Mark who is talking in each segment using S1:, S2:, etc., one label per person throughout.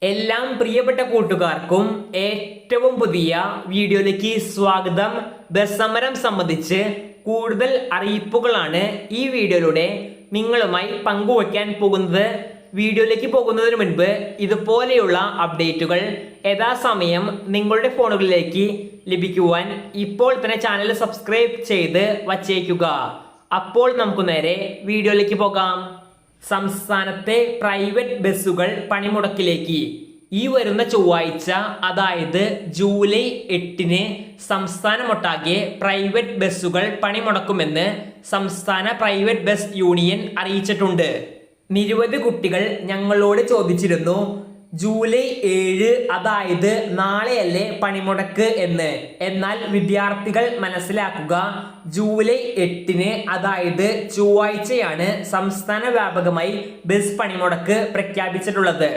S1: എല്ലാം പ്രിയപ്പെട്ട കൂട്ടുകാർക്കും ഏറ്റവും പുതിയ വീഡിയോയിലേക്ക് സ്വാഗതം. ബസ് സമരം സംബന്ധിച്ച് കൂടുതൽ അറിയിപ്പുകളാണ് ഈ വീഡിയോയിലൂടെ നിങ്ങളുമായി പങ്കുവയ്ക്കാൻ പോകുന്നത്. വീഡിയോയിലേക്ക് പോകുന്നതിന് മുൻപ് ഇതുപോലെയുള്ള അപ്ഡേറ്റുകൾ യഥാസമയം നിങ്ങളുടെ ഫോണുകളിലേക്ക് ലഭിക്കുവാൻ ഇപ്പോൾ തന്നെ ചാനൽ സബ്സ്ക്രൈബ് ചെയ്ത് വച്ചേക്കുക. അപ്പോൾ നമുക്ക് നേരെ വീഡിയോയിലേക്ക് പോകാം. സംസ്ഥാനത്തെ പ്രൈവറ്റ് ബസ്സുകൾ പണിമുടക്കിലേക്ക്. ഈ വരുന്ന ചൊവ്വാഴ്ച അതായത് ജൂലൈ 8-ന് സംസ്ഥാനമൊട്ടാകെ പ്രൈവറ്റ് ബസ്സുകൾ പണിമുടക്കുമെന്ന് സംസ്ഥാന പ്രൈവറ്റ് ബസ് യൂണിയൻ അറിയിച്ചിട്ടുണ്ട്. നിരവധി കുട്ടികൾ ഞങ്ങളോട് ചോദിച്ചിരുന്നു, ജൂലൈ 7 അതായത് നാളെയല്ലേ പണിമുടക്ക് എന്ന്. എന്നാൽ വിദ്യാർത്ഥികൾ മനസ്സിലാക്കുക, ജൂലൈ 8-ന് അതായത് ചൊവ്വാഴ്ചയാണ് സംസ്ഥാന വ്യാപകമായി ബസ് പണിമുടക്ക് പ്രഖ്യാപിച്ചിട്ടുള്ളത്.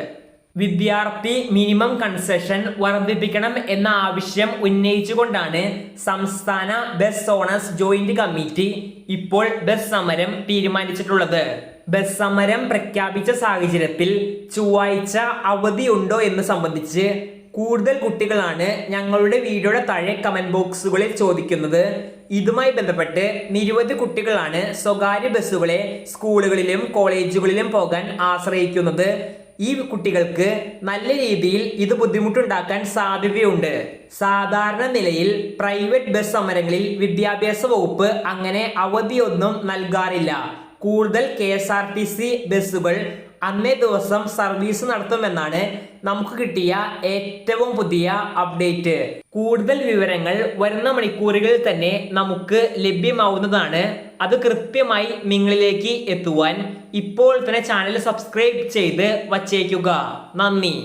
S1: വിദ്യാർത്ഥി മിനിമം കൺസെഷൻ വർദ്ധിപ്പിക്കണം എന്ന ആവശ്യം ഉന്നയിച്ചുകൊണ്ടാണ് സംസ്ഥാന ബസ് ഓണേഴ്സ് ജോയിന്റ് കമ്മിറ്റി ഇപ്പോൾ ബസ് സമരം തീരുമാനിച്ചിട്ടുള്ളത്. ബസ് സമരം പ്രഖ്യാപിച്ച സാഹചര്യത്തിൽ ചൊവ്വാഴ്ച അവധിയുണ്ടോ എന്ന് സംബന്ധിച്ച് കൂടുതൽ കുട്ടികളാണ് ഞങ്ങളുടെ വീഡിയോയുടെ താഴെ കമന്റ് ബോക്സുകളിൽ ചോദിക്കുന്നത്. ഇതുമായി ബന്ധപ്പെട്ട് നിരവധി കുട്ടികളാണ് സ്വകാര്യ ബസ്സുകളെ സ്കൂളുകളിലും കോളേജുകളിലും പോകാൻ ആശ്രയിക്കുന്നത്. ഈ കുട്ടികൾക്ക് നല്ല രീതിയിൽ ഇത് ബുദ്ധിമുട്ടുണ്ടാക്കാൻ സാധ്യതയുണ്ട്. സാധാരണ നിലയിൽ പ്രൈവറ്റ് ബസ് സമരങ്ങളിൽ വിദ്യാഭ്യാസ വകുപ്പ് അങ്ങനെ അവധിയൊന്നും നൽകാറില്ല. കൂടുതൽ KSRTC ബസ്സുകൾ അന്നേ ദിവസം സർവീസ് നടത്തുമെന്നാണ് നമുക്ക് കിട്ടിയ ഏറ്റവും പുതിയ അപ്ഡേറ്റ്. കൂടുതൽ വിവരങ്ങൾ വരുന്ന മണിക്കൂറുകളിൽ തന്നെ നമുക്ക് ലഭ്യമാവുന്നതാണ്. അത് കൃത്യമായി നിങ്ങളിലേക്ക് എത്തുവാൻ ഇപ്പോൾ തന്നെ ചാനൽ സബ്സ്ക്രൈബ് ചെയ്ത് വച്ചേക്കുക. നന്ദി.